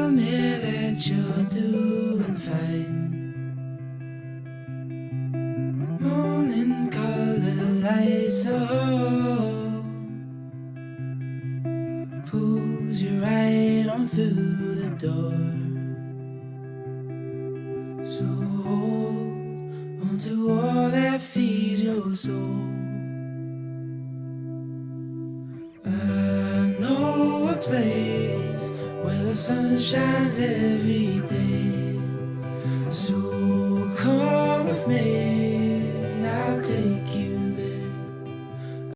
tell me that you're doing fine. Morning color lights the hall, pulls you right on through the door. So hold onto all that feeds your soul. I know a place where the sun shines every day. So come with me